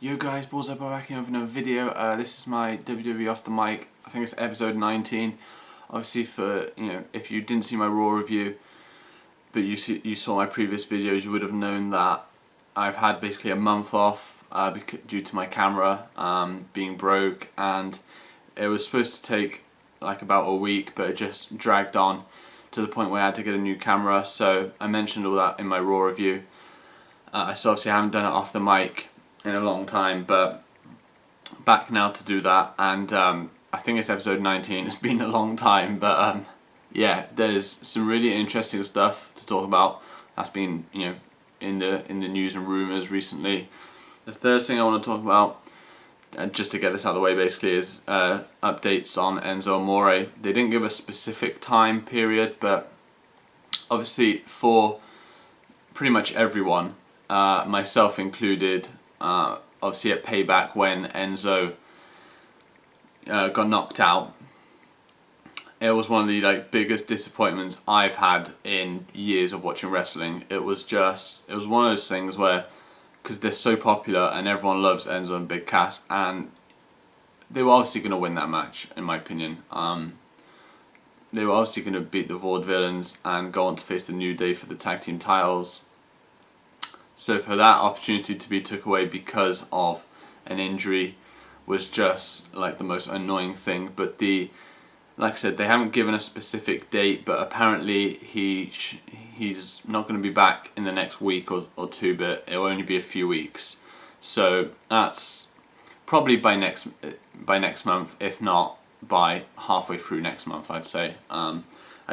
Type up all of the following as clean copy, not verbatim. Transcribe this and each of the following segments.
Yo guys, Balls Up, back in with another video. This is my WWE Off the Mic. I think it's episode 19. Obviously, for if you didn't see my Raw review, but you saw my previous videos, you would have known that I've had basically a month off due to my camera being broke, and it was supposed to take like about a week, but it just dragged on to the point where I had to get a new camera. So I mentioned all that in my Raw review. So obviously I haven't done it off the mic in a long time, but back now to do that, and I think it's episode 19. It's been a long time, but yeah, there's some really interesting stuff to talk about that's been in the news and rumours recently. The third thing I want to talk about, just to get this out of the way basically, is updates on Enzo Amore. They didn't give a specific time period, but obviously for pretty much everyone, myself included, obviously at Payback when Enzo got knocked out, it was one of the biggest disappointments I've had in years of watching wrestling. It was one of those things where, because they're so popular and everyone loves Enzo and Big Cass, and they were obviously going to win that match in my opinion. They were obviously going to beat the Vaudevillains and go on to face the New Day for the tag team titles. So for that opportunity to be took away because of an injury was just like the most annoying thing. But like I said, they haven't given a specific date, but apparently he's not going to be back in the next week or two, but it'll only be a few weeks. So that's probably by next month, if not by halfway through next month, I'd say. I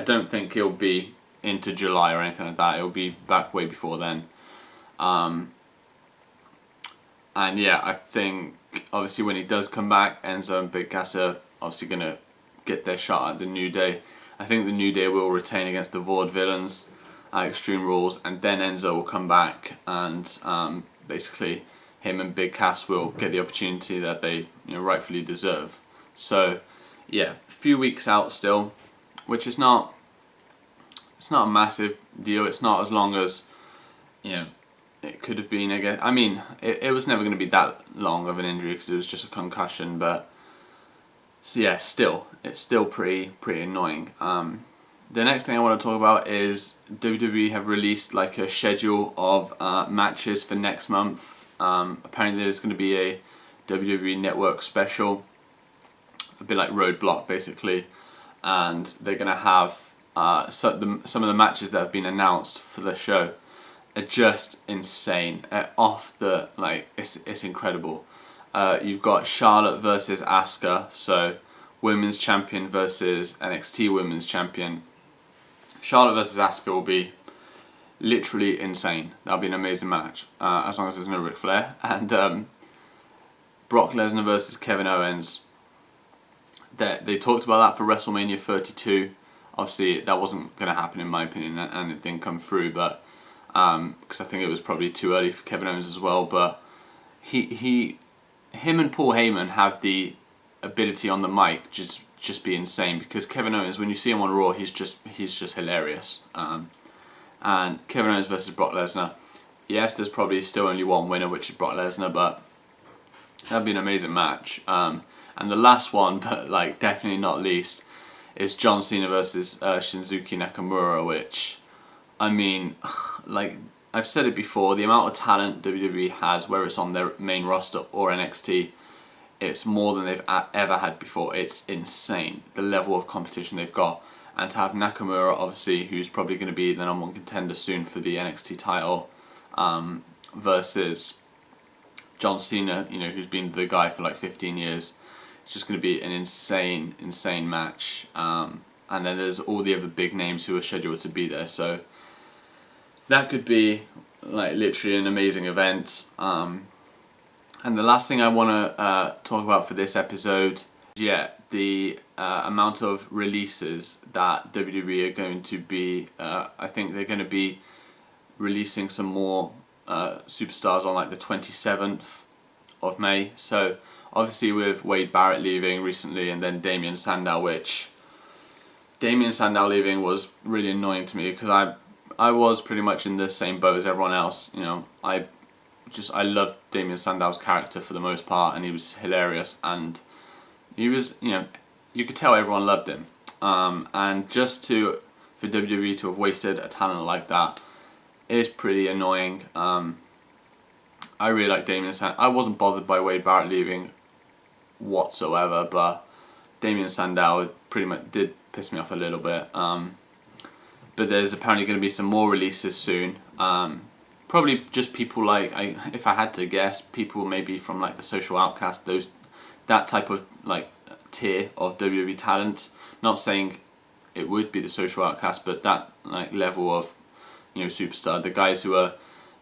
don't think it'll be into July or anything like that. It'll be back way before then. And yeah, I think obviously when he does come back, Enzo and Big Cass are obviously going to get their shot at the New Day. I think the New Day will retain against the Vaudevillains at Extreme Rules, and then Enzo will come back, and basically him and Big Cass will get the opportunity that they rightfully deserve. So yeah, a few weeks out still, which is not a massive deal. It's not as long as it could have been, I guess. I mean, it was never going to be that long of an injury because it was just a concussion, but so yeah, it's still pretty annoying. The next thing I want to talk about is WWE have released like a schedule of matches for next month. Apparently there's going to be a WWE Network special, a bit like Roadblock basically, and they're going to have some of the matches that have been announced for the show are just insane. It's incredible. You've got Charlotte versus Asuka, so women's champion versus NXT women's champion. Charlotte versus Asuka will be literally insane. That'll be an amazing match, as long as there's no Ric Flair. And Brock Lesnar versus Kevin Owens. They talked about that for WrestleMania 32. Obviously, that wasn't going to happen in my opinion, and it didn't come through. But because I think it was probably too early for Kevin Owens as well. But him and Paul Heyman have the ability on the mic just be insane, because Kevin Owens, when you see him on Raw, he's just hilarious. And Kevin Owens versus Brock Lesnar, yes, there's probably still only one winner, which is Brock Lesnar, but that'd be an amazing match. And the last one, but definitely not least, is John Cena versus Shinsuke Nakamura, which, I mean, I've said it before, the amount of talent WWE has, whether it's on their main roster or NXT, it's more than they've ever had before. It's insane, the level of competition they've got. And to have Nakamura, obviously, who's probably going to be the number one contender soon for the NXT title, versus John Cena, who's been the guy for 15 years, it's just going to be an insane match. And then there's all the other big names who are scheduled to be there, so that could be literally an amazing event. And the last thing I want to talk about for this episode is the amount of releases that WWE are going to be. I think they're going to be releasing some more superstars on the 27th of May. So obviously with Wade Barrett leaving recently, and then Damien Sandow, leaving was really annoying to me, because I was pretty much in the same boat as everyone else. I I loved Damien Sandow's character for the most part, and he was hilarious, and he was, you could tell everyone loved him. And for WWE to have wasted a talent like that is pretty annoying. I really like Damien Sandow. I wasn't bothered by Wade Barrett leaving whatsoever, but Damien Sandow pretty much did piss me off a little bit. But there's apparently going to be some more releases soon. Probably just people like, if I had to guess, people maybe from like the Social Outcast, that type of like tier of WWE talent. Not saying it would be the Social Outcast, but that like level of superstar. The guys who are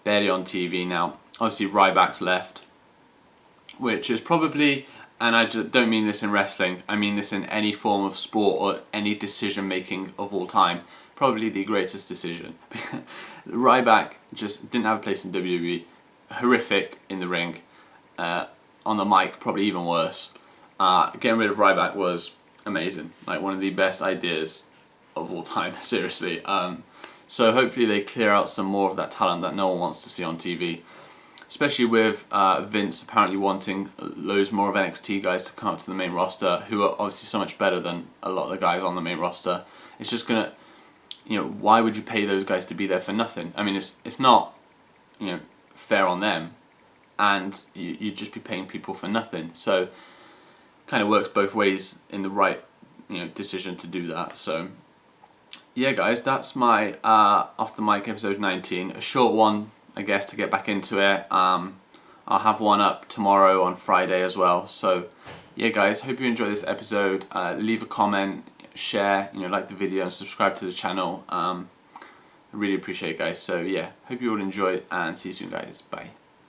barely on TV now. Obviously Ryback's left, which is probably, and I just don't mean this in wrestling, I mean this in any form of sport or any decision making of all time, probably the greatest decision. Ryback just didn't have a place in WWE, horrific in the ring, on the mic probably even worse. Getting rid of Ryback was amazing, like one of the best ideas of all time, seriously. So hopefully they clear out some more of that talent that no one wants to see on TV. Especially with Vince apparently wanting loads more of NXT guys to come up to the main roster, who are obviously so much better than a lot of the guys on the main roster. It's just gonna, why would you pay those guys to be there for nothing? I mean, it's not, fair on them, and you'd just be paying people for nothing. So, kind of works both ways in the right, decision to do that. So, yeah, guys, that's my Off the Mic episode 19, a short one, I guess, to get back into it. I'll have one up tomorrow on Friday as well. So yeah, guys, hope you enjoyed this episode. Leave a comment, share, like the video, and subscribe to the channel. I really appreciate it, guys. So yeah, hope you all enjoy it, and see you soon, guys. Bye.